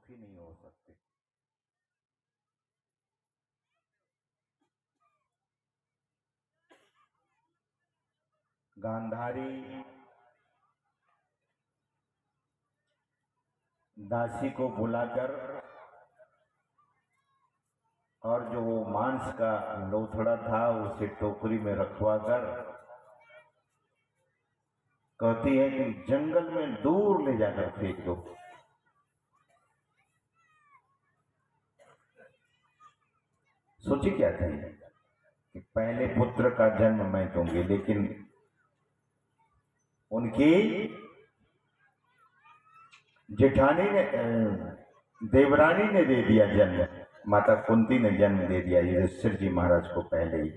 सुखी नहीं हो सकते। गांधारी दासी को बुलाकर और जो वो मांस का लोथड़ा था उसे टोकरी में रखवा कर कहती है कि जंगल में दूर ले जाकर फेंक दो। सोची क्या थी कि पहले पुत्र का जन्म मैं दूंगी, लेकिन उनकी जेठानी ने देवरानी ने दे दिया जन्म, माता कुंती ने जन्म दे दिया युधिष्ठिर जी महाराज को पहले ही।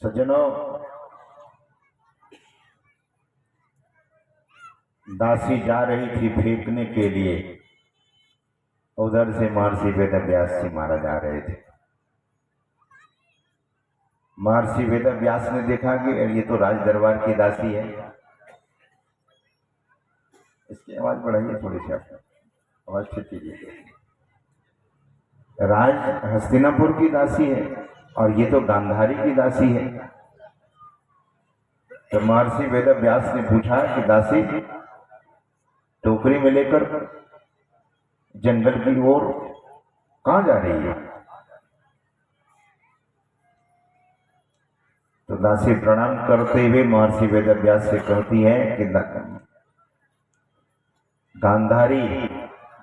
सज्जनों, दासी जा रही थी फेंकने के लिए, उधर से महर्षि वेदव्यास जी महाराज आ रहे थे। महर्षि वेदव्यास ने देखा कि ये तो राज दरबार की दासी है। इसकी आवाज बढ़ाइए थोड़ी सी, आप आवाज ठीक कीजिए। राज हस्तिनापुर की दासी है और ये तो गांधारी की दासी है। तो महर्षि वेदव्यास ने पूछा कि दासी टोकरी में लेकर जंगल की ओर कहां जा रही है? तो दासी प्रणाम करते हुए महर्षि वेदव्यास से कहती है कि गांधारी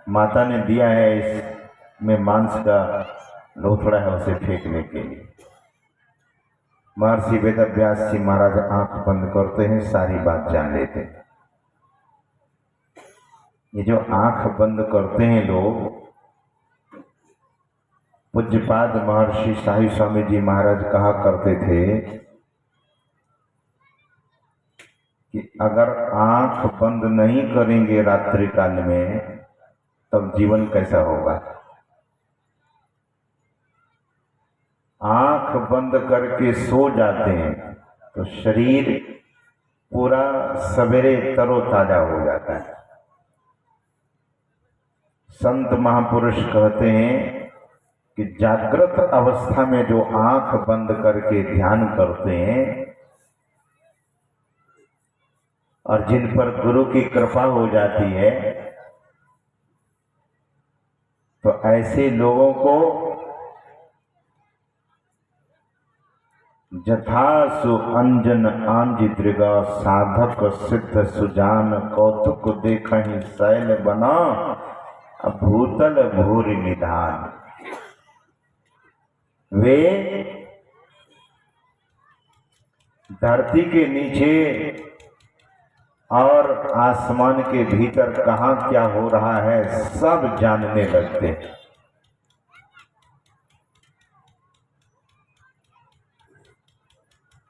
माता ने दिया है, इसमें मांस का लोथड़ा है, उसे फेंकने के लिए। महर्षि वेदव्यास जी महाराज आंख बंद करते हैं, सारी बात जान लेते हैं। ये जो आंख बंद करते हैं लोग, पूज्यपाद महर्षि शाही स्वामी जी महाराज कहा करते थे कि अगर आंख बंद नहीं करेंगे रात्रि काल में तब जीवन कैसा होगा। आंख बंद करके सो जाते हैं तो शरीर पूरा सवेरे तरोताजा हो जाता है। संत महापुरुष कहते हैं कि जागृत अवस्था में जो आंख बंद करके ध्यान करते हैं और जिन पर गुरु की कृपा हो जाती है, तो ऐसे लोगों को जथासु अंजन आंज दृगा साधक सिद्ध सुजान कौतुक देखहि शैल बना भूतल भूरि निधान। वे धरती के नीचे और आसमान के भीतर कहां क्या हो रहा है सब जानने लगते हैं।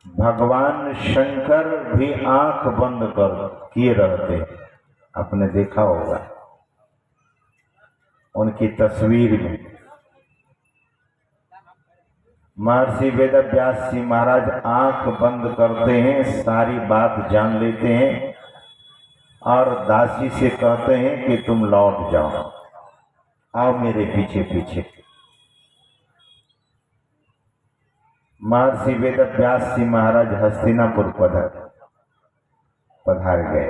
भगवान शंकर भी आंख बंद कर किए रहते, आपने देखा होगा उनकी तस्वीर में। महर्षि वेदव्यास जी महाराज आंख बंद करते हैं, सारी बात जान लेते हैं और दासी से कहते हैं कि तुम लौट जाओ, आओ मेरे पीछे पीछे। महर्षि वेदव्यास जी महाराज हस्तिनापुर पधार गए,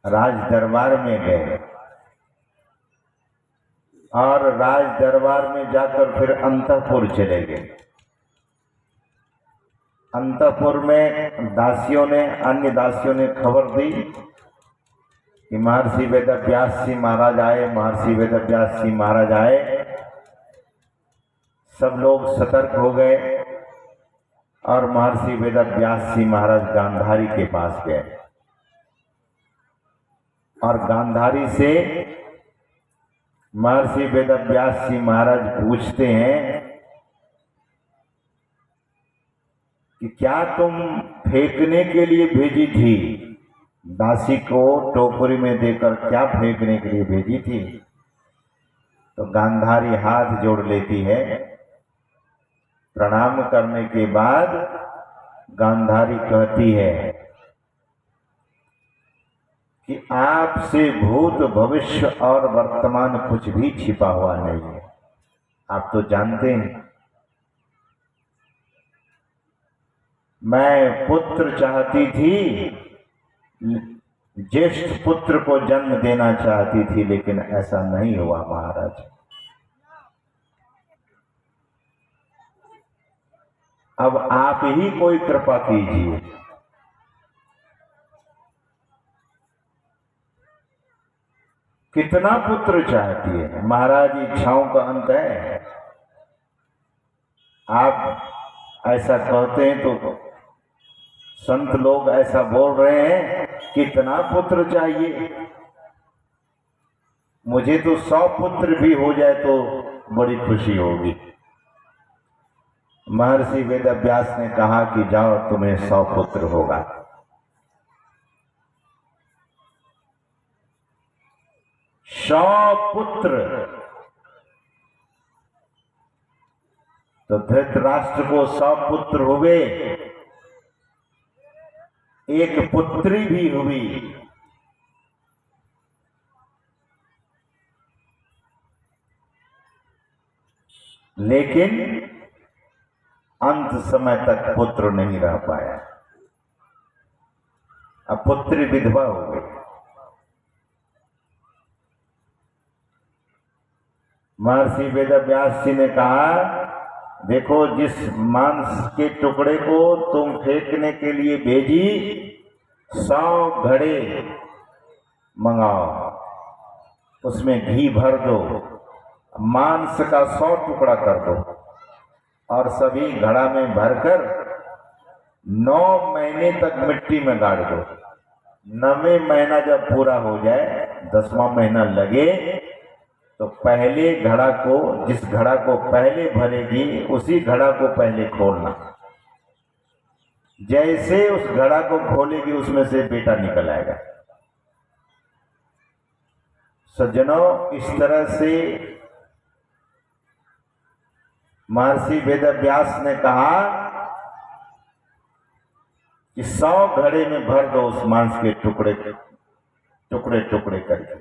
राज दरबार में गए और राज दरबार में जाकर फिर अंतःपुर चले गए। अंतःपुर में दासियों ने, अन्य दासियों ने खबर दी कि महर्षि वेदव्यास जी महाराज आए, महर्षि वेदव्यास जी महाराज आए। सब लोग सतर्क हो गए और महर्षि वेदव्यास जी महाराज गांधारी के पास गए और गांधारी से महर्षि वेदव्यास जी महाराज पूछते हैं कि क्या तुम फेंकने के लिए भेजी थी? दासी को टोकरी में देकर क्या फेंकने के लिए भेजी थी? तो गांधारी हाथ जोड़ लेती है। प्रणाम करने के बाद गांधारी कहती है कि आपसे भूत भविष्य और वर्तमान कुछ भी छिपा हुआ नहीं है। आप तो जानते हैं, मैं पुत्र चाहती थी, ज्येष्ठ पुत्र को जन्म देना चाहती थी, लेकिन ऐसा नहीं हुआ महाराज। अब आप ही कोई कृपा कीजिए। कितना पुत्र चाहती है महाराज, इच्छाओं का अंत है। आप ऐसा कहते हैं तो संत लोग ऐसा बोल रहे हैं, कितना पुत्र चाहिए? मुझे तो 100 पुत्र भी हो जाए तो बड़ी खुशी होगी। महर्षि वेदव्यास ने कहा कि जाओ, तुम्हें 100 पुत्र होगा। 100 पुत्र। तो धृतराष्ट्र को 100 पुत्र हुए, एक पुत्री भी हुई। लेकिन अंत समय तक पुत्र नहीं रह पाया। अब पुत्री विधवा हो गई। महर्षि वेदव्यास जी ने कहा, देखो, जिस मांस के टुकड़े को तुम फेंकने के लिए भेजी, 100 घड़े मंगाओ, उसमें घी भर दो, मांस का 100 टुकड़ा कर दो और सभी घड़ा में भरकर 9 महीने तक मिट्टी में गाड़ दो। 9वें महीना जब पूरा हो जाए, 10वां महीना लगे, तो पहले घड़ा को, जिस घड़ा को पहले भरेगी, उसी घड़ा को पहले खोलना। जैसे उस घड़ा को खोलेगी, उसमें से बेटा निकल आएगा। सज्जनों, इस तरह से महर्षि वेदव्यास ने कहा कि 100 घड़े में भर दो उस मांस के टुकड़े टुकड़े करके।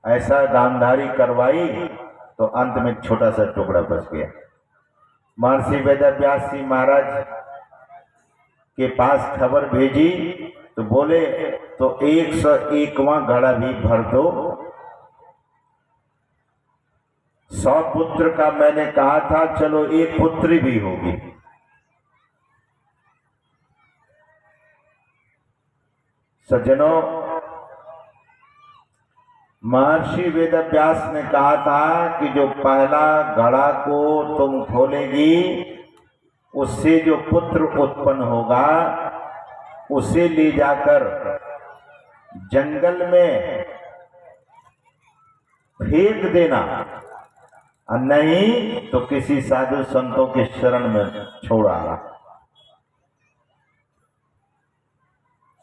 ऐसा गांधारी करवाई तो अंत में छोटा सा टुकड़ा बच गया। महर्षि वेदव्यास जी महाराज के पास खबर भेजी तो बोले, तो 101वां घड़ा भी भर दो। 100 पुत्र का मैंने कहा था, चलो एक पुत्री भी होगी। सज्जनों, महर्षि वेदव्यास ने कहा था कि जो पहला घड़ा को तुम खोलेगी, उससे जो पुत्र उत्पन्न होगा, उसे ले जाकर जंगल में फेंक देना, और नहीं तो किसी साधु संतों के शरण में छोड़ आना।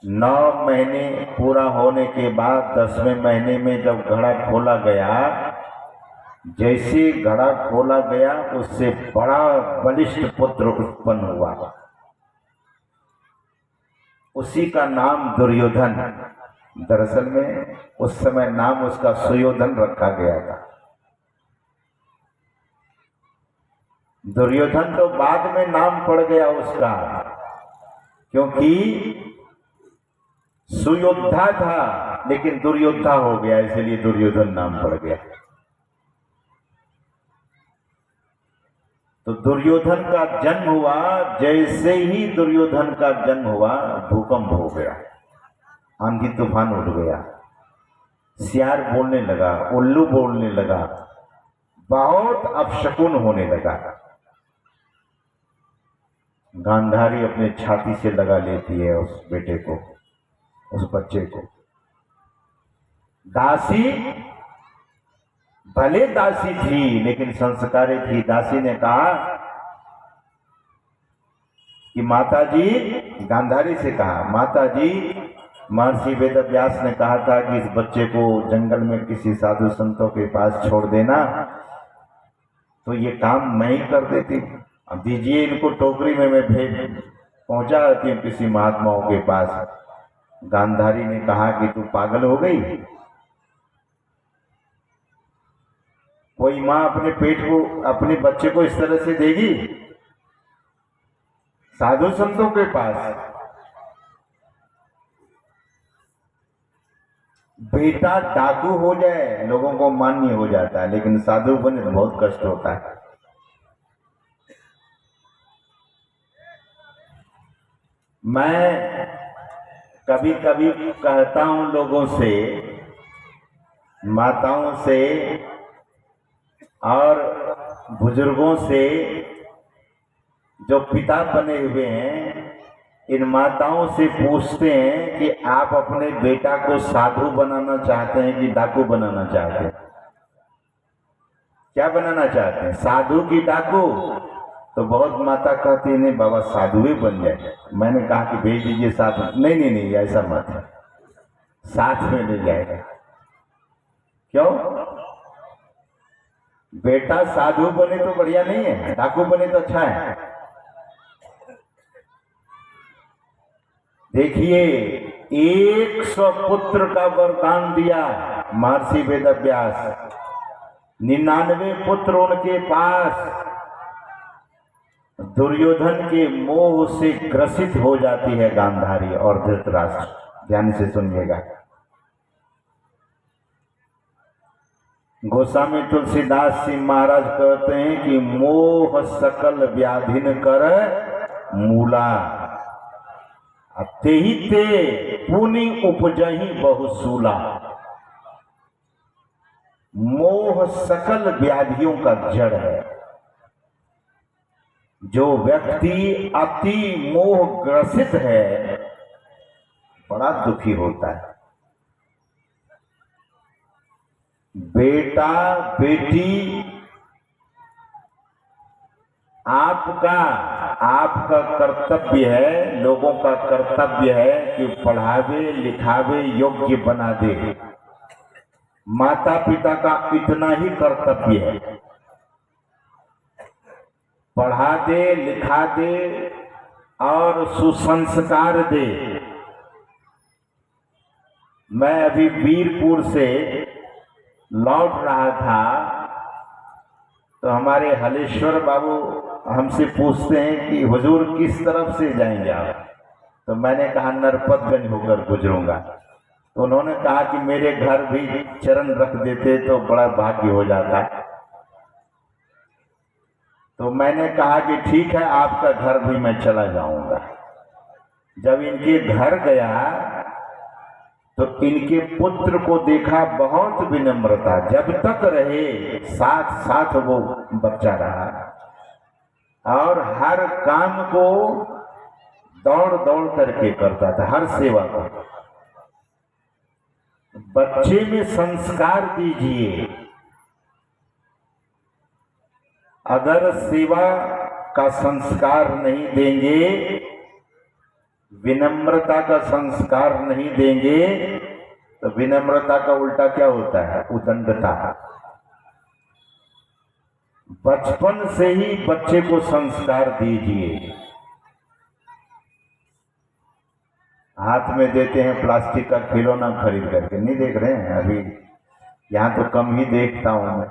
9 महीने पूरा होने के बाद 10वें महीने में जब घड़ा खोला गया, जैसे घड़ा खोला गया, उससे बड़ा बलिष्ठ पुत्र उत्पन्न हुआ। उसी का नाम दुर्योधन। दरअसल में उस समय नाम उसका सुयोधन रखा गया था। दुर्योधन तो बाद में नाम पड़ गया उसका, क्योंकि सुयोद्धा था लेकिन दुर्योद्धा हो गया, इसलिए दुर्योधन नाम पड़ गया। तो दुर्योधन का जन्म हुआ, जैसे ही दुर्योधन का जन्म हुआ, भूकंप हो गया, आंधी तूफान उठ गया, सियार बोलने लगा, उल्लू बोलने लगा, बहुत अपशकुन होने लगा। गांधारी अपने छाती से लगा लेती है उस बेटे को, उस बच्चे को। दासी, भले दासी थी लेकिन संस्कारी थी। दासी ने कहा कि माताजी, गांधारी से कहा, माताजी, महर्षि वेदव्यास ने कहा था कि इस बच्चे को जंगल में किसी साधु संतों के पास छोड़ देना, तो ये काम मैं ही कर देती। अब दीजिए इनको टोकरी में, मैं पहुंचा देती हूँ किसी महात्माओं के पास। गांधारी ने कहा कि तू पागल हो गई? कोई माँ अपने पेट को, अपने बच्चे को इस तरह से देगी? साधु संतों के पास बेटा डाकू हो जाए लोगों को मान्य हो जाता है, लेकिन साधु बने तो बहुत कष्ट होता है। मैं कभी कभी कहता हूं लोगों से, माताओं से और बुजुर्गों से जो पिता बने हुए हैं, इन माताओं से पूछते हैं कि आप अपने बेटा को साधु बनाना चाहते हैं कि डाकू बनाना चाहते हैं? क्या बनाना चाहते हैं, साधु की डाकू? तो बहुत माता कहती है नहीं बाबा साधु ही बन जाए। मैंने कहा कि भेज दीजिए साथ में। नहीं नहीं नहीं, ऐसा मत है, साथ में ले जाएगा। क्यों? बेटा साधु बने तो बढ़िया नहीं है, डाकू बने तो अच्छा है। देखिए 100 पुत्र का वरदान दिया महर्षि वेदव्यास, 99 पुत्र उनके पास दुर्योधन के मोह से ग्रसित हो जाती है गांधारी और धृतराष्ट्र। ध्यान से सुनिएगा। गोस्वामी तुलसीदास जी महाराज कहते हैं कि मोह सकल व्याधिन कर मूला, तेहि ते पुनि उपजहि बहुसूला। मोह सकल व्याधियों का जड़ है। जो व्यक्ति अति मोह ग्रसित है बड़ा दुखी होता है। बेटा बेटी आपका कर्तव्य है, लोगों का कर्तव्य है कि पढ़ावे लिखावे योग्य बना दे। माता पिता का इतना ही कर्तव्य है, पढ़ा दे लिखा दे और सुसंस्कार दे। मैं अभी वीरपुर से लौट रहा था तो हमारे हलेश्वर बाबू हमसे पूछते हैं कि हुजूर किस तरफ से जाएंगे आप? तो मैंने कहा नरपतगंज होकर गुजरूंगा। तो उन्होंने कहा कि मेरे घर भी चरण रख देते तो बड़ा भाग्य हो जाता। तो मैंने कहा कि ठीक है, आपका घर भी मैं चला जाऊंगा। जब इनके घर गया तो इनके पुत्र को देखा, बहुत विनम्रता, जब तक रहे साथ साथ वो बच्चा रहा और हर काम को दौड़ दौड़ करके करता था, हर सेवा को। बच्चे में संस्कार दीजिए। अगर सेवा का संस्कार नहीं देंगे, विनम्रता का संस्कार नहीं देंगे, तो विनम्रता का उल्टा क्या होता है? उदंडता। बचपन से ही बच्चे को संस्कार दीजिए। हाथ में देते हैं प्लास्टिक का खिलौना खरीद करके, नहीं देख रहे हैं? अभी यहां तो कम ही देखता हूं मैं।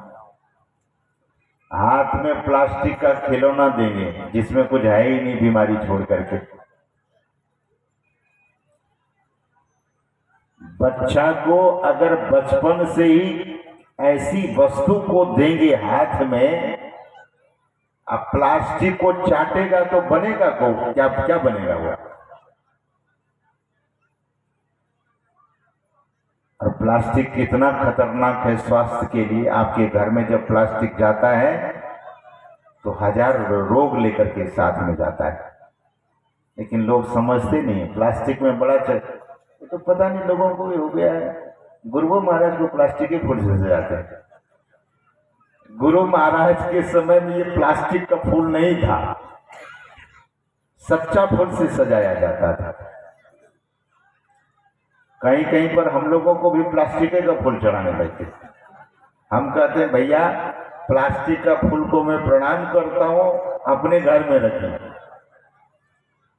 हाथ में प्लास्टिक का खिलौना देंगे जिसमें कुछ है ही नहीं, बीमारी छोड़ करके। बच्चा को अगर बचपन से ही ऐसी वस्तु को देंगे हाथ में, अब प्लास्टिक को चाटेगा तो बनेगा को क्या? क्या बनेगा वो? और प्लास्टिक कितना खतरनाक है स्वास्थ्य के लिए। आपके घर में जब प्लास्टिक जाता है तो 1000 रोग लेकर के साथ में जाता है, लेकिन लोग समझते नहीं। प्लास्टिक में बड़ा तो पता नहीं लोगों को भी हो गया है। गुरु महाराज को प्लास्टिक के फूल से सजाते हैं। गुरु महाराज के समय में ये प्लास्टिक का फूल नहीं था, सच्चा फूल से सजाया जाता था। कहीं कहीं पर हम लोगों को भी प्लास्टिक का फूल चढ़ाने लगते। हम कहते हैं भैया प्लास्टिक का फूल को मैं प्रणाम करता हूं, अपने घर में रखें।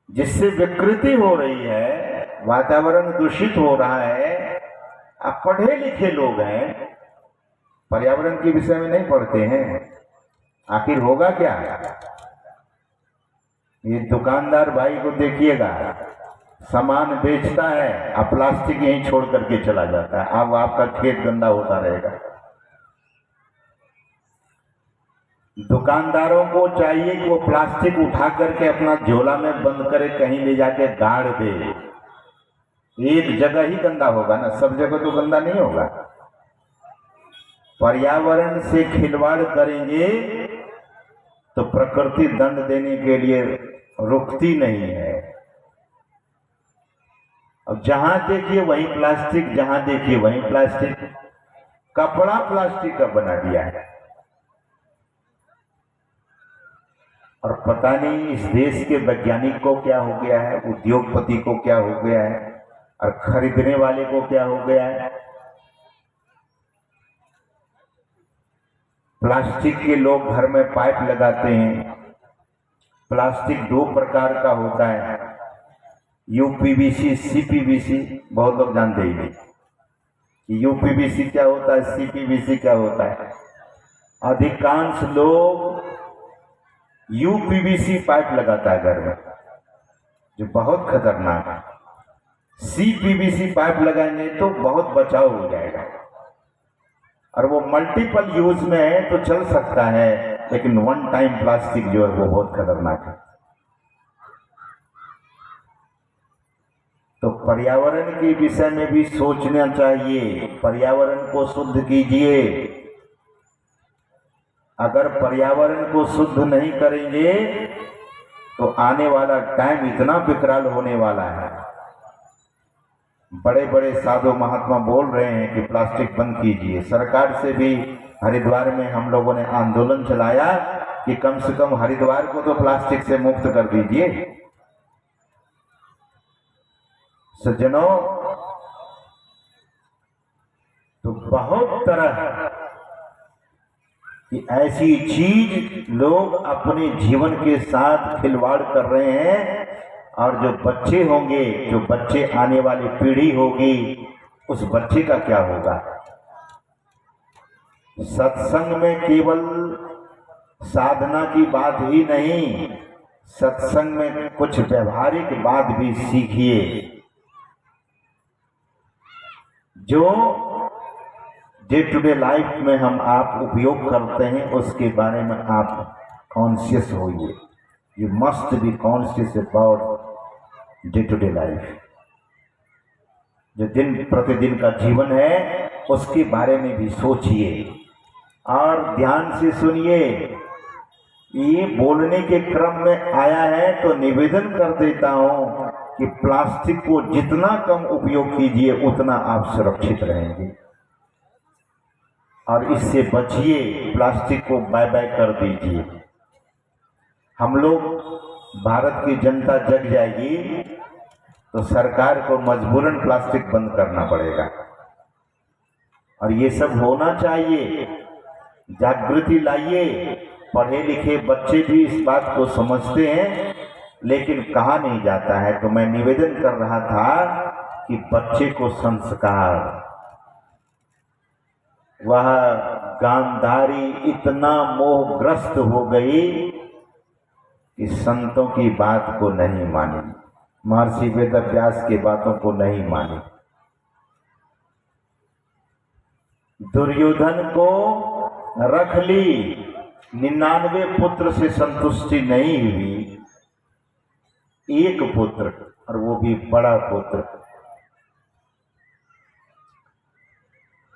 जिससे विकृति हो रही है वातावरण दूषित हो रहा है। आप पढ़े लिखे लोग हैं, पर्यावरण के विषय में नहीं पढ़ते हैं, आखिर होगा क्या? ये दुकानदार भाई को देखिएगा, सामान बेचता है, अब प्लास्टिक यहीं छोड़ करके चला जाता है, अब आपका खेत गंदा होता रहेगा। दुकानदारों को चाहिए कि वो प्लास्टिक उठा करके अपना झोला में बंद करे, कहीं ले जाके गाड़ दे। एक जगह ही गंदा होगा ना, सब जगह तो गंदा नहीं होगा। पर्यावरण से खिलवाड़ करेंगे तो प्रकृति दंड देने के लिए रुकती नहीं है। अब जहां देखिए वहीं प्लास्टिक, जहां देखिए वहीं प्लास्टिक। कपड़ा प्लास्टिक का बना दिया है, और पता नहीं इस देश के वैज्ञानिक को क्या हो गया है, उद्योगपति को क्या हो गया है, और खरीदने वाले को क्या हो गया है। प्लास्टिक के लोग घर में पाइप लगाते हैं। प्लास्टिक दो प्रकार का होता है, यूपीवीसी, सीपीवीसी। बहुत लोग जानते ही नहीं कि यूपीवीसी क्या होता है, सीपीवीसी क्या होता है। अधिकांश लोग यूपीवीसी पाइप लगाता है घर में, जो बहुत खतरनाक है। सीपीवीसी पाइप लगाएंगे तो बहुत बचाव हो जाएगा, और वो मल्टीपल यूज में है तो चल सकता है, लेकिन वन टाइम प्लास्टिक जो है वो बहुत खतरनाक है। तो पर्यावरण के विषय में भी सोचना चाहिए, पर्यावरण को शुद्ध कीजिए। अगर पर्यावरण को शुद्ध नहीं करेंगे तो आने वाला टाइम इतना विकराल होने वाला है। बड़े बड़े साधु महात्मा बोल रहे हैं कि प्लास्टिक बंद कीजिए। सरकार से भी हरिद्वार में हम लोगों ने आंदोलन चलाया कि कम से कम हरिद्वार को तो प्लास्टिक से मुक्त कर दीजिए। सज्जनों, तो बहुत तरह की ऐसी चीज लोग अपने जीवन के साथ खिलवाड़ कर रहे हैं, और जो बच्चे होंगे, जो बच्चे आने वाली पीढ़ी होगी, उस बच्चे का क्या होगा। सत्संग में केवल साधना की बात ही नहीं, सत्संग में कुछ व्यवहारिक बात भी सीखिए। जो डे टू डे लाइफ में हम आप उपयोग करते हैं उसके बारे में आप कॉन्शियस होइए। You must be conscious about day to day life. जो दिन प्रतिदिन का जीवन है उसके बारे में भी सोचिए और ध्यान से सुनिए। ये बोलने के क्रम में आया है तो निवेदन कर देता हूं कि प्लास्टिक को जितना कम उपयोग कीजिए उतना आप सुरक्षित रहेंगे, और इससे बचिए। प्लास्टिक को बाय बाय कर दीजिए। हम लोग, भारत की जनता जग जाएगी तो सरकार को मजबूरन प्लास्टिक बंद करना पड़ेगा, और ये सब होना चाहिए। जागृति लाइए। पढ़े लिखे बच्चे भी इस बात को समझते हैं, लेकिन कहा नहीं जाता है। तो मैं निवेदन कर रहा था कि बच्चे को संस्कार, वह गांधारी इतना मोहग्रस्त हो गई कि संतों की बात को नहीं मानी, महर्षि वेदव्यास की बातों को नहीं मानी। दुर्योधन को रख ली, 99 पुत्र से संतुष्टि नहीं हुई, एक पुत्र, और वो भी बड़ा पुत्र।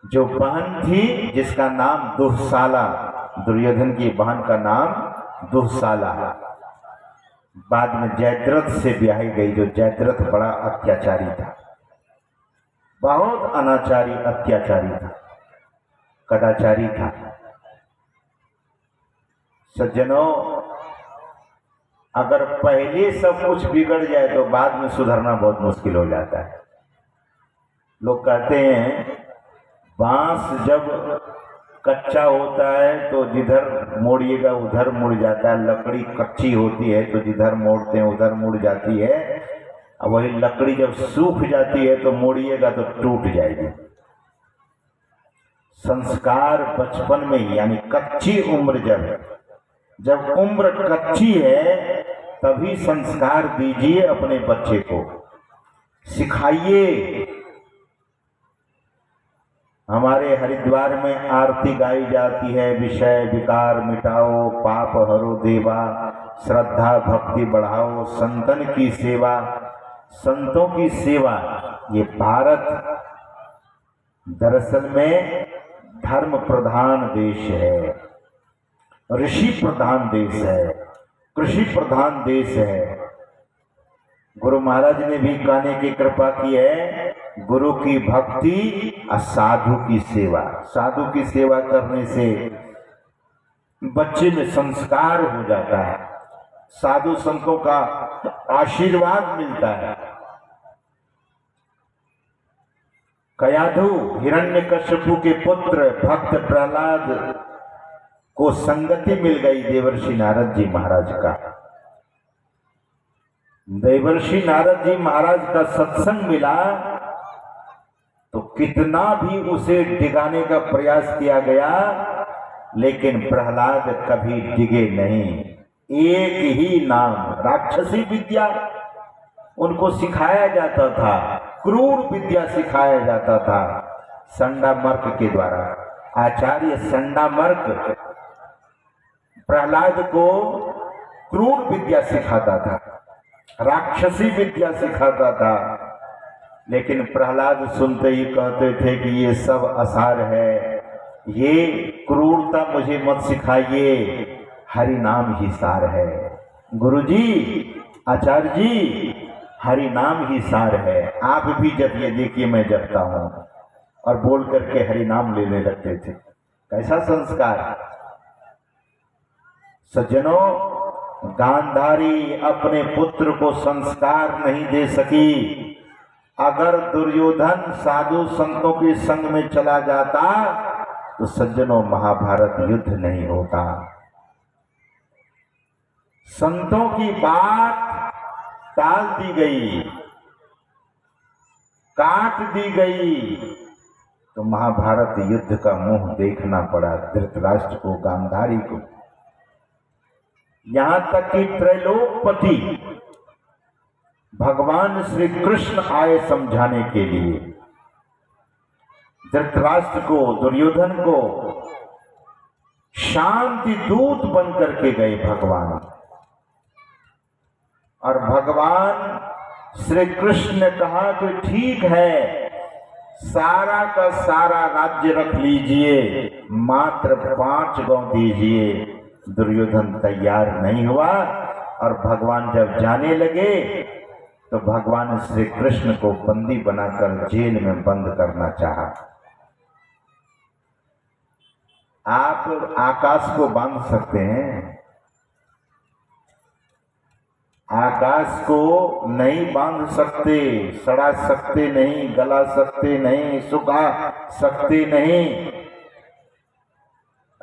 जो बहन थी जिसका नाम दुःशाला, दुर्योधन की बहन का नाम दुःशाला, बाद में जयद्रथ से ब्याही गई। जो जयद्रथ बड़ा अत्याचारी था, बहुत अनाचारी अत्याचारी था, कदाचारी था। सज्जनों, अगर पहले सब कुछ बिगड़ जाए तो बाद में सुधरना बहुत मुश्किल हो जाता है। लोग कहते हैं बांस जब कच्चा होता है तो जिधर मोड़िएगा उधर मुड़ जाता है, लकड़ी कच्ची होती है तो जिधर मोड़ते हैं उधर मुड़ जाती है। अब वही लकड़ी जब सूख जाती है तो मोड़िएगा तो टूट जाएगी। संस्कार बचपन में ही, यानी कच्ची उम्र जब उम्र कच्ची है तभी संस्कार दीजिए अपने बच्चे को, सिखाइए। हमारे हरिद्वार में आरती गाई जाती है, विषय विकार मिटाओ, पाप हरो देवा, श्रद्धा भक्ति बढ़ाओ, संतन की सेवा। संतों की सेवा, ये भारत दरअसल में धर्म प्रधान देश है, ऋषि प्रधान देश है, कृषि प्रधान देश है। गुरु महाराज ने भी कहने की कृपा की है, गुरु की भक्ति और साधु की सेवा। साधु की सेवा करने से बच्चे में संस्कार हो जाता है, साधु संतों का आशीर्वाद मिलता है। कयाधु हिरण्यकश्यपु के पुत्र भक्त प्रहलाद को संगति मिल गई देवर्षि नारद जी महाराज का। देवर्षि नारद जी महाराज का सत्संग मिला तो कितना भी उसे डिगाने का प्रयास किया गया, लेकिन प्रहलाद कभी डिगे नहीं। एक ही नाम, राक्षसी विद्या उनको सिखाया जाता था, क्रूर विद्या सिखाया जाता था संडामर्क के द्वारा। आचार्य संडामर्क प्रहलाद को क्रूर विद्या सिखाता था, राक्षसी विद्या सिखाता था, लेकिन प्रहलाद सुनते ही कहते थे कि ये सब असार है, ये क्रूरता मुझे मत सिखाइए, हरि नाम ही सार है। गुरुजी, आचार्य जी, हरि नाम ही सार है। आप भी जब ये देखिए मैं जपता हूं, और बोल करके हरि नाम लेने लगते थे। कैसा संस्कार। सज्जनों, गांधारी अपने पुत्र को संस्कार नहीं दे सकी। अगर दुर्योधन साधु संतों के संग में चला जाता तो सज्जनों महाभारत युद्ध नहीं होता। संतों की बात टाल दी गई, काट दी गई, तो महाभारत युद्ध का मुंह देखना पड़ा धृतराष्ट्र को, गांधारी को। यहां तक कि त्रैलोकपति भगवान श्री कृष्ण आए समझाने के लिए। धृतराष्ट्र को, दुर्योधन को शांति दूत बन करके गए भगवान। और भगवान श्री कृष्ण ने कहा कि ठीक है, सारा का सारा राज्य रख लीजिए, मात्र 5 गांव दीजिए। दुर्योधन तैयार नहीं हुआ, और भगवान जब जाने लगे तो भगवान श्री कृष्ण को बंदी बनाकर जेल में बंद करना चाहा। आप आकाश को बांध सकते हैं, आकाश को नहीं बांध सकते, सड़ा सकते नहीं, गला सकते नहीं, सुखा सकते नहीं।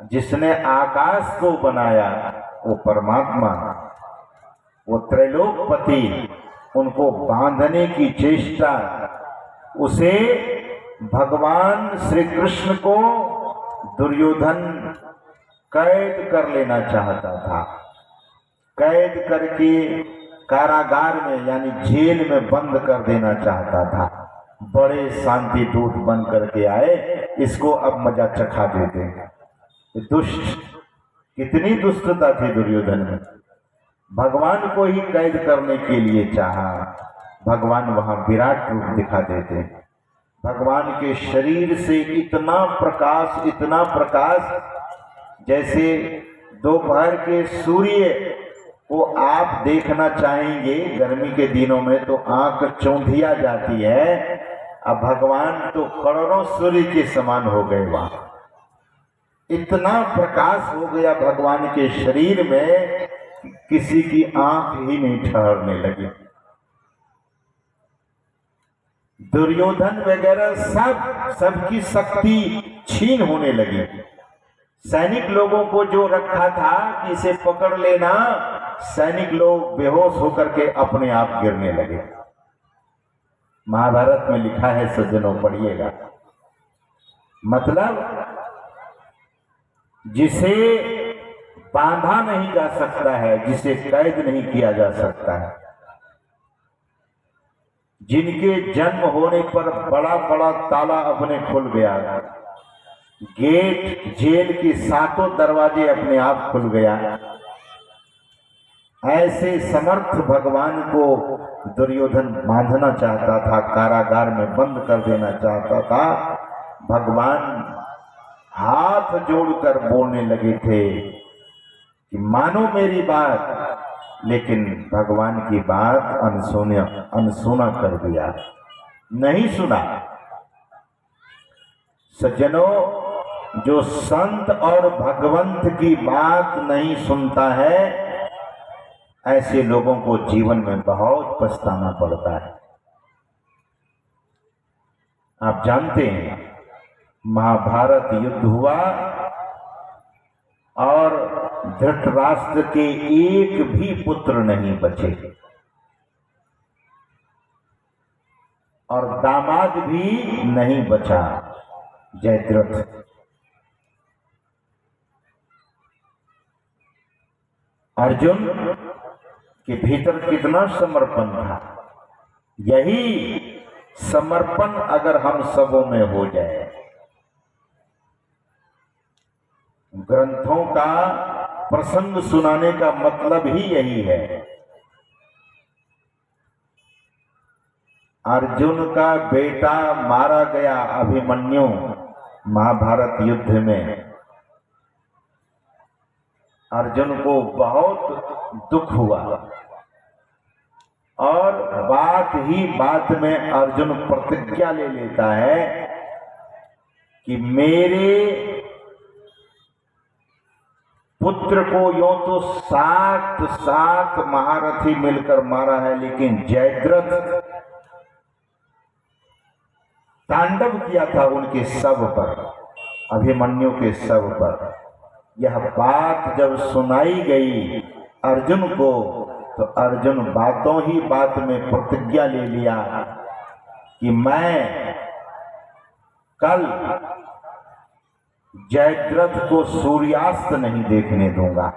जिसने आकाश को बनाया वो परमात्मा, वो त्रैलोकपति, उनको बांधने की चेष्टा, उसे भगवान श्री कृष्ण को दुर्योधन कैद कर लेना चाहता था। कैद करके कारागार में यानी जेल में बंद कर देना चाहता था। बड़े शांति दूत बन करके आए, इसको अब मजा चखा देते हैं। दुष्ट, कितनी दुष्टता थी दुर्योधन में। भगवान को ही कैद करने के लिए चाहा। भगवान वहां विराट रूप दिखा देते। भगवान के शरीर से इतना प्रकाश, इतना प्रकाश, जैसे दोपहर के सूर्य को आप देखना चाहेंगे गर्मी के दिनों में तो आंख चौंधिया जाती है। अब भगवान तो करोड़ों सूर्य के समान हो गए। वहां इतना प्रकाश हो गया भगवान के शरीर में, किसी की आंख ही नहीं ठहरने लगी। दुर्योधन वगैरह सबकी शक्ति छीन होने लगी। सैनिक लोगों को जो रखा था कि इसे पकड़ लेना, सैनिक लोग बेहोश होकर के अपने आप गिरने लगे। महाभारत में लिखा है, सज्जनों पढ़िएगा। मतलब जिसे बांधा नहीं जा सकता है, जिसे कैद नहीं किया जा सकता है, जिनके जन्म होने पर बड़ा बड़ा ताला अपने खुल गया, गेट जेल के सातों दरवाजे अपने आप खुल गया, ऐसे समर्थ भगवान को दुर्योधन बांधना चाहता था, कारागार में बंद कर देना चाहता था। भगवान हाथ जोड़कर बोलने लगे थे कि मानो मेरी बात, लेकिन भगवान की बात अनसुना कर दिया, नहीं सुना। सज्जनों, जो संत और भगवंत की बात नहीं सुनता है, ऐसे लोगों को जीवन में बहुत पछताना पड़ता है। आप जानते हैं, महाभारत युद्ध हुआ और धृतराष्ट्र के एक भी पुत्र नहीं बचे और दामाद भी नहीं बचा, जयद्रथ। अर्जुन के भीतर कितना समर्पण था। यही समर्पण अगर हम सबों में हो जाए, ग्रंथों का प्रसंग सुनाने का मतलब ही यही है। अर्जुन का बेटा मारा गया अभिमन्यु महाभारत युद्ध में। अर्जुन को बहुत दुख हुआ और बात ही बात में अर्जुन प्रतिज्ञा ले लेता है कि मेरे पुत्र को यूं तो 7 महारथी मिलकर मारा है, लेकिन जयद्रथ तांडव किया था उनके शव पर, अभिमन्यु के शव पर। यह बात जब सुनाई गई अर्जुन को, तो अर्जुन बातों ही बात में प्रतिज्ञा ले लिया कि मैं कल जयद्रथ को सूर्यास्त नहीं देखने दूंगा,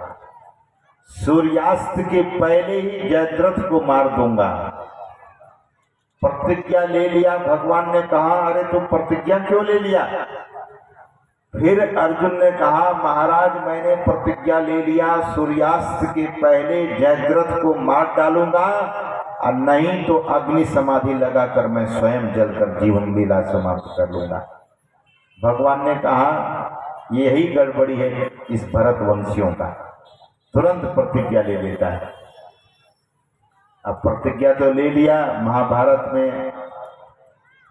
सूर्यास्त के पहले ही जयद्रथ को मार दूंगा। प्रतिज्ञा ले लिया। भगवान ने कहा, अरे तुम प्रतिज्ञा क्यों ले लिया? फिर अर्जुन ने कहा, महाराज मैंने प्रतिज्ञा ले लिया, सूर्यास्त के पहले जयद्रथ को मार डालूंगा, और नहीं तो अग्नि समाधि लगाकर मैं स्वयं जलकर जीवन लीला समाप्त कर लूंगा। भगवान ने कहा, यही गड़बड़ी है इस भरतवंशियों का, तुरंत प्रतिज्ञा ले लेता है। अब प्रतिज्ञा तो ले लिया। महाभारत में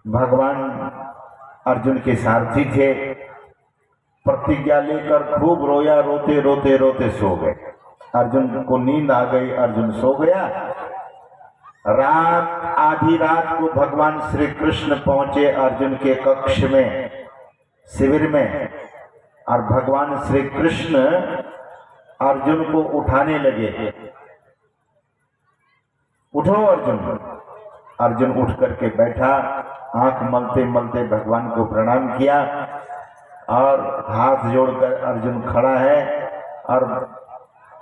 भगवान अर्जुन के सारथी थे, प्रतिज्ञा लेकर खूब रोया, रोते रोते रोते सो गए। अर्जुन को नींद आ गई, अर्जुन सो गया। रात, आधी रात को भगवान श्री कृष्ण पहुंचे अर्जुन के कक्ष में, शिविर में, और भगवान श्री कृष्ण अर्जुन को उठाने लगे। उठो अर्जुन। अर्जुन उठ करके बैठा, आंख मलते मलते भगवान को प्रणाम किया और हाथ जोड़कर अर्जुन खड़ा है और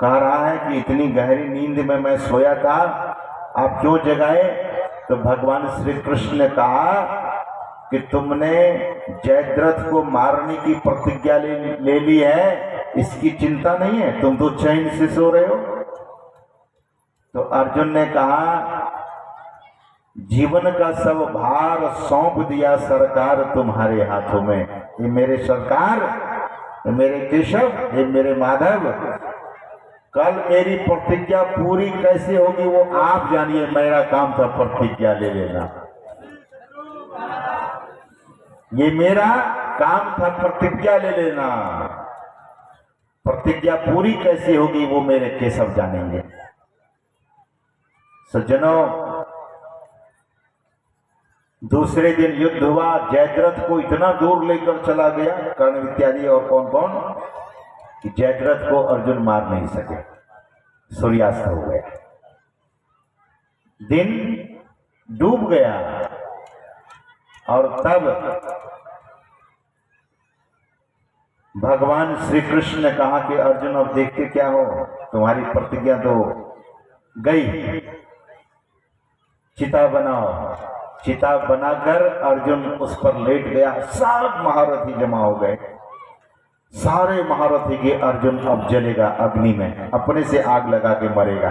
कह रहा है कि इतनी गहरी नींद में मैं सोया था, आप क्यों जगाए? तो भगवान श्री कृष्ण ने कहा कि तुमने जयद्रथ को मारने की प्रतिज्ञा ले ली है, इसकी चिंता नहीं है, तुम तो चैन से सो रहे हो। तो अर्जुन ने कहा, जीवन का सब भार सौंप दिया सरकार तुम्हारे हाथों में। ये मेरे सरकार, ये मेरे केशव, ये मेरे माधव, कल मेरी प्रतिज्ञा पूरी कैसे होगी वो आप जानिए, मेरा काम था प्रतिज्ञा ले लेना। ये मेरा काम था प्रतिज्ञा ले लेना। प्रतिज्ञा पूरी कैसे होगी वो मेरे केशव जानेंगे। सज्जनों, दूसरे दिन युद्ध हुआ। जयद्रथ को इतना दूर लेकर चला गया, कर्ण इत्यादि और कौन कौन, कि जयद्रथ को अर्जुन मार नहीं सके। सूर्यास्त हो गया, दिन डूब गया। और तब भगवान श्री कृष्ण ने कहा कि अर्जुन अब देखते क्या हो, तुम्हारी प्रतिज्ञा तो गई, चिता बनाओ। चिता बनाकर अर्जुन उस पर लेट गया। सब महारथी जमा हो गए। सारे महारथी के अर्जुन अब जलेगा अग्नि में, अपने से आग लगा के मरेगा।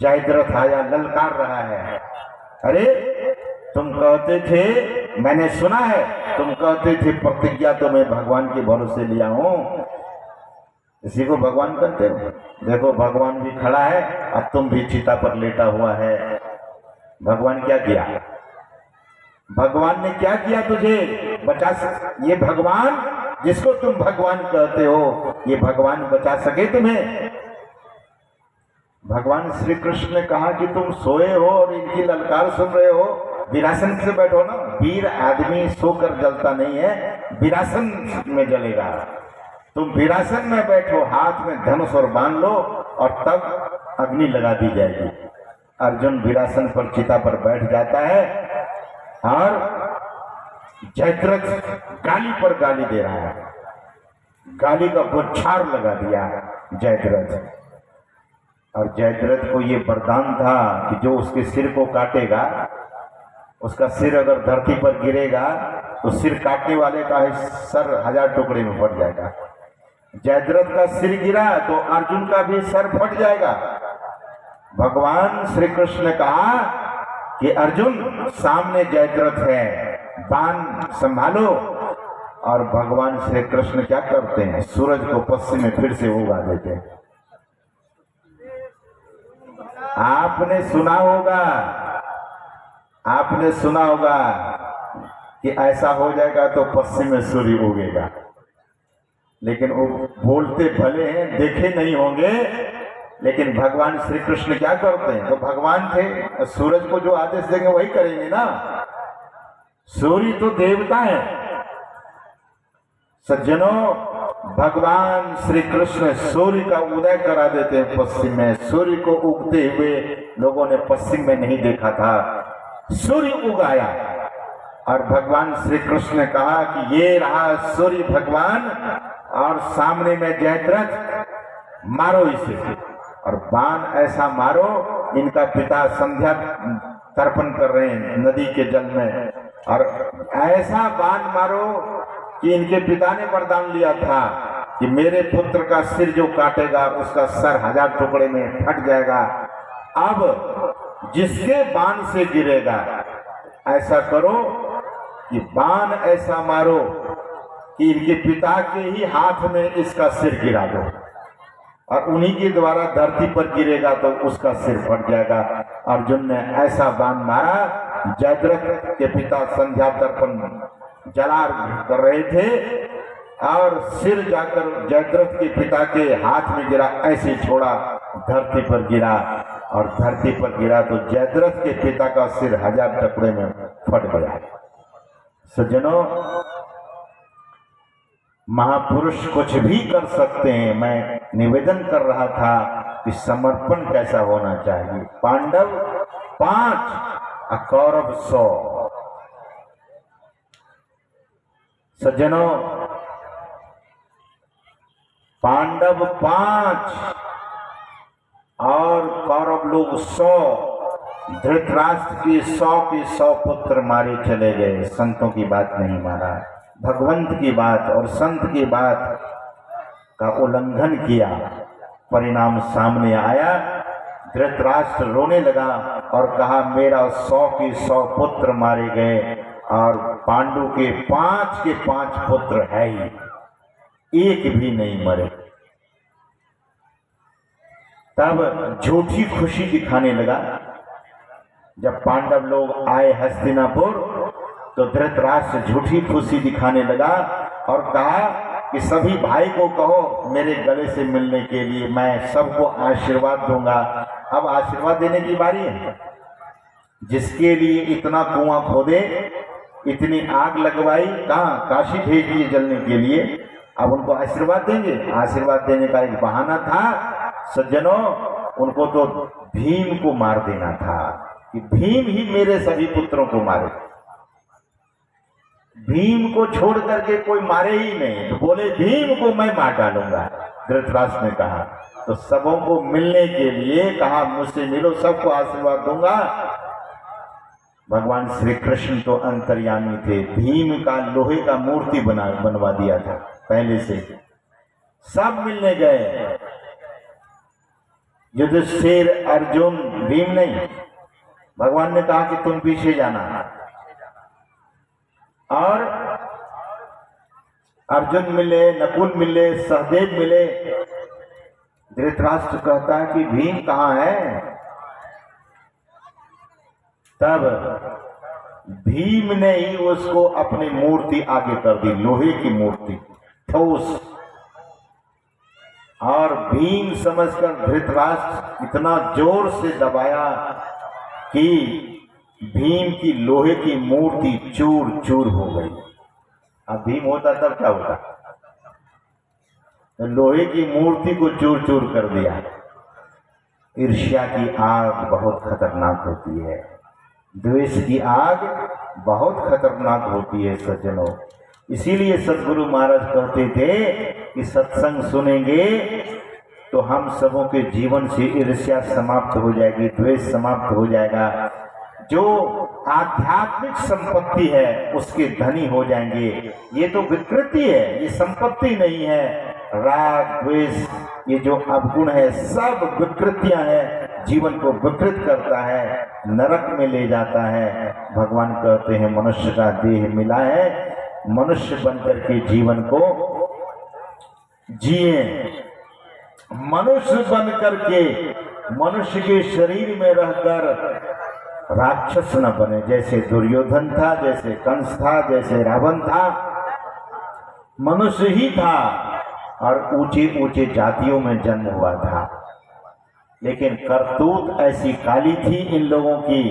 जयद्रथ आया, ललकार रहा है, अरे तुम कहते थे, मैंने सुना है तुम कहते थे प्रतिज्ञा तो मैं भगवान के भरोसे लिया हूं, इसी को भगवान कहते हो। देखो भगवान भी खड़ा है और तुम भी चिता पर लेटा हुआ है। भगवान क्या किया? भगवान ने क्या किया तुझे बचा ये भगवान जिसको तुम भगवान कहते हो, ये भगवान बचा सके तुम्हें? भगवान श्री कृष्ण ने कहा कि तुम सोए हो और इनकी ललकार सुन रहे हो, विरासन से बैठो ना। वीर आदमी सोकर जलता नहीं है, विरासन में जलेगा। तुम विरासन में बैठो, हाथ में धनुष और बांध लो और तब अग्नि लगा दी जाएगी। अर्जुन विरासन पर चिता पर बैठ जाता है और जयद्रथ गाली पर गाली दे रहा है। गाली का बौछार लगा दिया जयद्रथ। और जयद्रथ को ये वरदान था कि जो उसके सिर को काटेगा, उसका सिर अगर धरती पर गिरेगा तो सिर काटने वाले का सर 1000 टुकड़े में फट जाएगा। जयद्रथ का सिर गिरा तो अर्जुन का भी सर फट जाएगा। भगवान श्री कृष्ण ने कहा कि अर्जुन सामने जयद्रथ है, बाण संभालो। और भगवान श्री कृष्ण क्या करते हैं? सूरज को पश्चिम में फिर से उगा देते हैं। आपने सुना होगा कि ऐसा हो जाएगा तो पश्चिम में सूर्य उगेगा, लेकिन वो बोलते भले हैं, देखे नहीं होंगे, लेकिन भगवान श्री कृष्ण क्या करते हैं? तो भगवान थे, सूरज को जो आदेश देंगे वही करेंगे ना। सूर्य तो देवता है। सज्जनों, भगवान श्री कृष्ण सूर्य का उदय करा देते हैं पश्चिम में। सूर्य को उगते हुए लोगों ने पश्चिम में नहीं देखा था, सूर्य उगाया। और भगवान श्री कृष्ण ने कहा कि ये रहा सूर्य भगवान और सामने में जयद्रथ, मारो इसे। और बाण ऐसा मारो, इनका पिता संध्या तर्पण कर रहे हैं नदी के जल में, और ऐसा बाण मारो कि इनके पिता ने वरदान लिया था कि मेरे पुत्र का सिर जो काटेगा उसका सर 1000 टुकड़े में फट जाएगा। अब जिसके बाण से गिरेगा ऐसा करो कि बाण ऐसा मारो कि इनके पिता के ही हाथ में इसका सिर गिरा दो, और उन्हीं के द्वारा धरती पर गिरेगा तो उसका सिर फट जाएगा। अर्जुन ने ऐसा बाण मारा। जयद्रथ के पिता संध्या तर्पण जला कर रहे थे और सिर जाकर जयद्रथ के पिता के हाथ में गिरा, ऐसे छोड़ा, धरती पर गिरा। और धरती पर गिरा तो जयद्रथ के पिता का सिर 1000 टुकड़े में फट गया। सज्जनों, महापुरुष कुछ भी कर सकते हैं। मैं निवेदन कर रहा था कि समर्पण कैसा होना चाहिए। पांडव 5 और कौरव 100। सज्जनों, पांडव 5 और कौरव लोग 100। धृतराष्ट्र के 100 पुत्र मारे चले गए। संतों की बात नहीं माना, भगवंत की बात और संत की बात का उल्लंघन किया। परिणाम सामने आया। धृतराष्ट्र रोने लगा और कहा मेरा 100 पुत्र मारे गए और पांडु के 5 पुत्र है ही, एक भी नहीं मरे। तब झूठी खुशी दिखाने लगा। जब पांडव लोग आए हस्तिनापुर तो धृतराष्ट्र झूठी खुशी दिखाने लगा और कहा कि सभी भाई को कहो मेरे गले से मिलने के लिए, मैं सबको आशीर्वाद दूंगा। अब आशीर्वाद देने की बारी है। जिसके लिए इतना कुआं खोदे, इतनी आग लगवाई, कहाँ काशी भेज दिए जलने के लिए, अब उनको आशीर्वाद देंगे? आशीर्वाद देने का एक बहाना था। सज्जनों, उनको तो भीम को मार देना था कि भीम ही मेरे सभी पुत्रों को मारे। भीम को छोड़ करके कोई मारे ही नहीं, तो बोले भीम को मैं मार डालूंगा, धृतराष्ट्र ने कहा। तो सबों को मिलने के लिए कहा मुझसे मिलो, सबको आशीर्वाद दूंगा। भगवान श्री कृष्ण तो अंतर्यामी थे, भीम का लोहे का मूर्ति बनवा दिया था पहले से। सब मिलने गए, युधिष्ठिर, अर्जुन, भीम नहीं। भगवान ने कहा कि तुम पीछे जाना, और अर्जुन मिले, नकुल मिले, सहदेव मिले। धृतराष्ट्र कहता है कि भीम कहाँ है? तब भीम ने ही उसको अपनी मूर्ति आगे कर दी, लोहे की मूर्ति, ठोस। और भीम समझकर धृतराष्ट्र इतना जोर से दबाया कि भीम की लोहे की मूर्ति चूर चूर हो गई। अब भीम होता तब क्या होता? लोहे की मूर्ति को चूर चूर कर दिया। ईर्ष्या की आग बहुत खतरनाक होती है, द्वेष की आग बहुत खतरनाक होती है सज्जनों। इसीलिए सद्गुरु महाराज कहते थे कि सत्संग सुनेंगे तो हम सबों के जीवन से ईर्ष्या समाप्त हो जाएगी, द्वेष समाप्त हो जाएगा। जो आध्यात्मिक संपत्ति है उसके धनी हो जाएंगे। ये तो विकृति है, ये संपत्ति नहीं है। राग, द्वेष, ये जो अवगुण है सब विकृतियां हैं, जीवन को विकृत करता है, नरक में ले जाता है। भगवान कहते हैं मनुष्य का देह मिला है, मनुष्य बनकर के जीवन को जिए। मनुष्य बनकर के, मनुष्य के शरीर में रहकर राक्षस न बने। जैसे दुर्योधन था, जैसे कंस था, जैसे रावण था, मनुष्य ही था और ऊंचे ऊंचे जातियों में जन्म हुआ था। लेकिन करतूत ऐसी काली थी इन लोगों की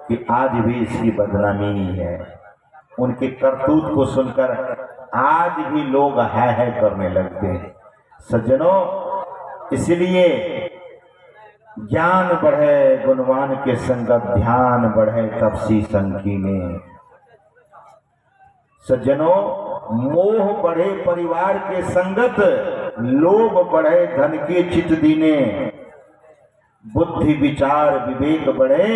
कि आज भी इसकी बदनामी ही है। उनके करतूत को सुनकर आज भी लोग है करने लगते हैं सज्जनों। इसलिए ज्ञान बढ़े गुणवान के संगत, ध्यान बढ़े तपसी संकीने। सज्जनों, मोह बढ़े परिवार के संगत, लोभ बढ़े धन के चित दीने। बुद्धि विचार विवेक बढ़े,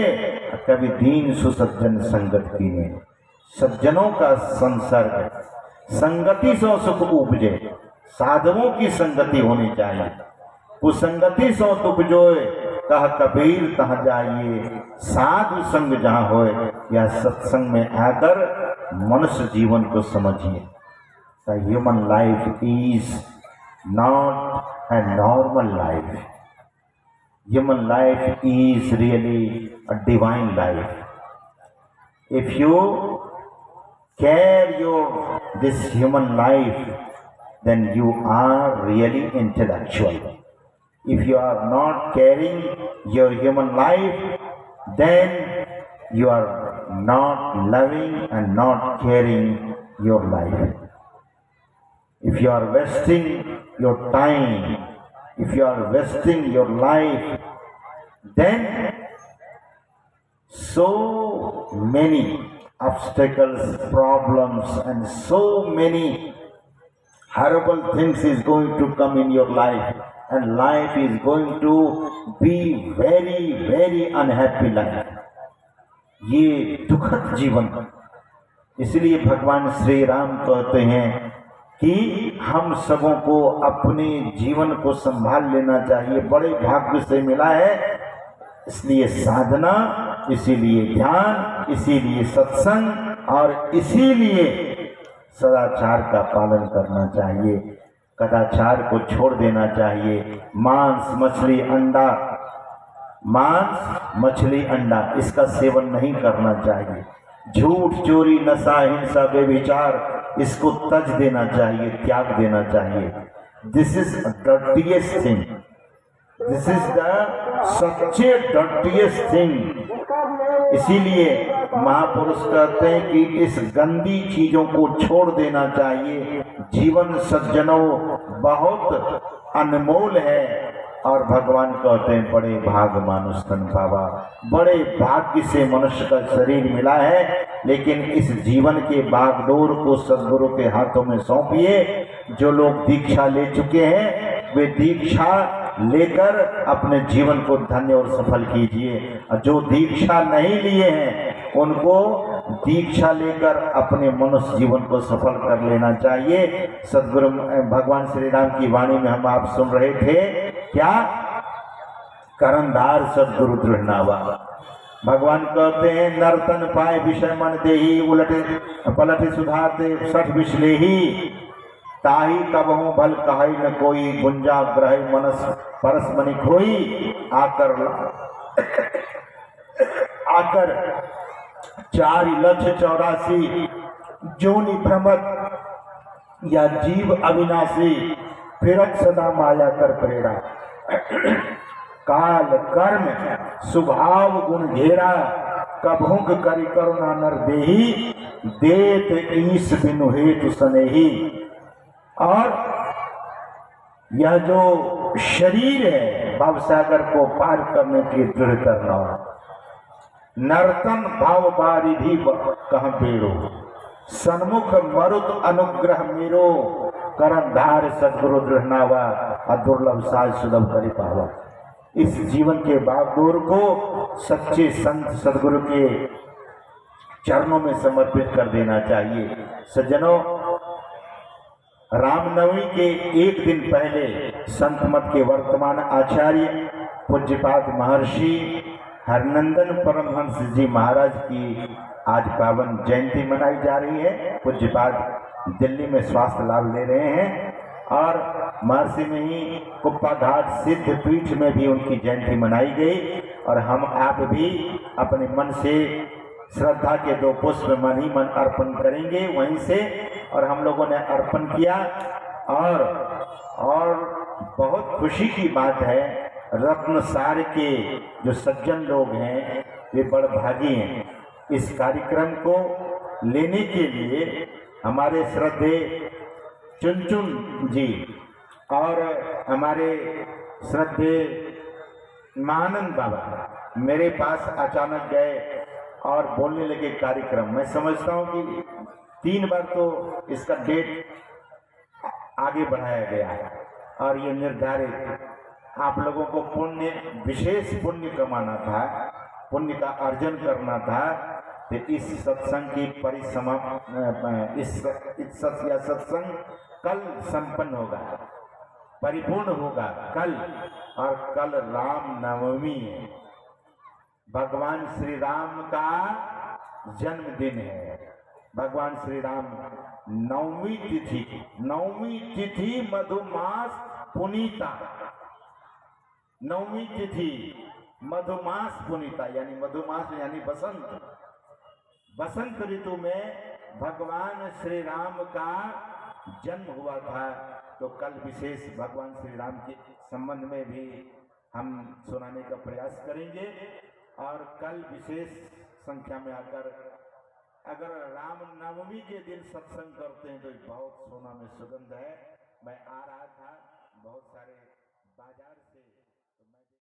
कभी दीन सुसज्जन संगत कीने। सज्जनों का संसर्ग, संगति सो सुख उपजे। साधुओं की संगति होनी चाहिए। कुसंगति सो उपजोए, कह कबीर तह जाइए। साधु संग जहाँ होए, या सत्संग में आकर मनुष्य जीवन को समझिए। The human life is not a normal life. Human life is really a divine life. If you care this human life, then you are really intellectual. If you are not caring your human life, then you are not loving and not caring your life. If you are wasting your time, if you are wasting your life, then so many obstacles, problems, and so many horrible things is going to come in your life, and life is going to be very, very unhappy life. ये दुखद जीवन। इसलिए भगवान श्री राम कहते हैं कि हम सबों को अपने जीवन को संभाल लेना चाहिए। बड़े भाग्य से मिला है, इसलिए साधना, इसीलिए ध्यान, इसीलिए सत्संग, और इसीलिए सदाचार का पालन करना चाहिए। कदाचार को छोड़ देना चाहिए। मांस मछली अंडा, मांस मछली अंडा, इसका सेवन नहीं करना चाहिए। झूठ चोरी नशा हिंसा व्यभिचार, इसको तज देना चाहिए, त्याग देना चाहिए। This is dirtiest thing, this is the सबसे डर्टीएस्ट थिंग। इसीलिए महापुरुष कहते हैं कि इस गंदी चीजों को छोड़ देना चाहिए। जीवन सज्जनों बहुत अनमोल है, और भगवान कहते हैं बड़े भाग मानुष तन पावा, बड़े भाग्य से मनुष्य का शरीर मिला है। लेकिन इस जीवन के बागडोर को सद्गुरु के हाथों में सौंपिए। जो लोग दीक्षा ले चुके हैं वे दीक्षा लेकर अपने जीवन को धन्य और सफल कीजिए, और जो दीक्षा नहीं लिए हैं उनको दीक्षा लेकर अपने मनुष्य जीवन को सफल कर लेना चाहिए। सद्गुरु भगवान श्री राम की वाणी में हम आप सुन रहे थे क्या, करंधार सद्गुरु दृढ़नावा। भगवान कहते हैं नर्तन पाए विषय मन देही, उलटे पलटे सुधारते सठ विश्लेही, ताही कबहू भल कहाई न कोई, गुंजा ग्रह मनस परस मनि खोई। आकर 4,84,00,000 जोनि भ्रमत या जीव अविनाशी, फिरत सदा माया कर प्रेरा। काल कर्म स्वभाव गुण घेरा, कभुक करि करुणा नर देही, देत ईश बिनु हेतु सनेही। और यह जो शरीर है भवसागर को पार करने के दृढ़ करना, नर्तन भाव बारिधि कह बेरो, सन्मुख मरुत अनुग्रह मेरो, करंधार सद्गुरु दृढ़नावा, दुर्लभ साज सुलभ करि पावा। इस जीवन के बागडोर को सच्चे संत सद्गुरु के चरणों में समर्पित कर देना चाहिए। सज्जनों, रामनवमी के एक दिन पहले संत मत के वर्तमान आचार्य पूज्यपाद महर्षि हरनंदन परमहंस जी महाराज की आज पावन जयंती मनाई जा रही है। पूज्यपाद दिल्ली में स्वास्थ्य लाभ ले रहे हैं और महर्षि में ही कुप्पा घाट सिद्ध पीठ में भी उनकी जयंती मनाई गई। और हम आप भी अपने मन से श्रद्धा के 2 पुष्प मन ही मन अर्पण करेंगे वहीं से। और हम लोगों ने अर्पण किया और बहुत खुशी की बात है, रत्नसार के जो सज्जन लोग हैं वे बड़भागी हैं। इस कार्यक्रम को लेने के लिए हमारे श्रद्धे चुनचुन जी और हमारे श्रद्धे महानंद बाबा मेरे पास अचानक गए और बोलने लगे कार्यक्रम। मैं समझता हूँ कि 3 बार तो इसका डेट आगे बढ़ाया गया है और ये निर्धारित आप लोगों को पुण्य, विशेष पुण्य कमाना था, पुण्य का अर्जन करना था। तो इस सत्संग की परिसमाप्ति, इस सत्संग कल संपन्न होगा, परिपूर्ण होगा कल। और कल राम नवमी है, भगवान श्री राम का जन्मदिन है। भगवान श्री राम नवमी तिथि मधुमास पुनीता, नवमी तिथि मधुमास पुनीता यानी मधुमास यानी बसंत, बसंत ऋतु में भगवान श्री राम का जन्म हुआ था। तो कल विशेष भगवान श्री राम के संबंध में भी हम सुनाने का प्रयास करेंगे। और कल विशेष संख्या में आकर अगर राम नवमी के दिन सत्संग करते हैं तो बहुत सोना में सुगंध है। मैं आ रहा था बहुत सारे बाजार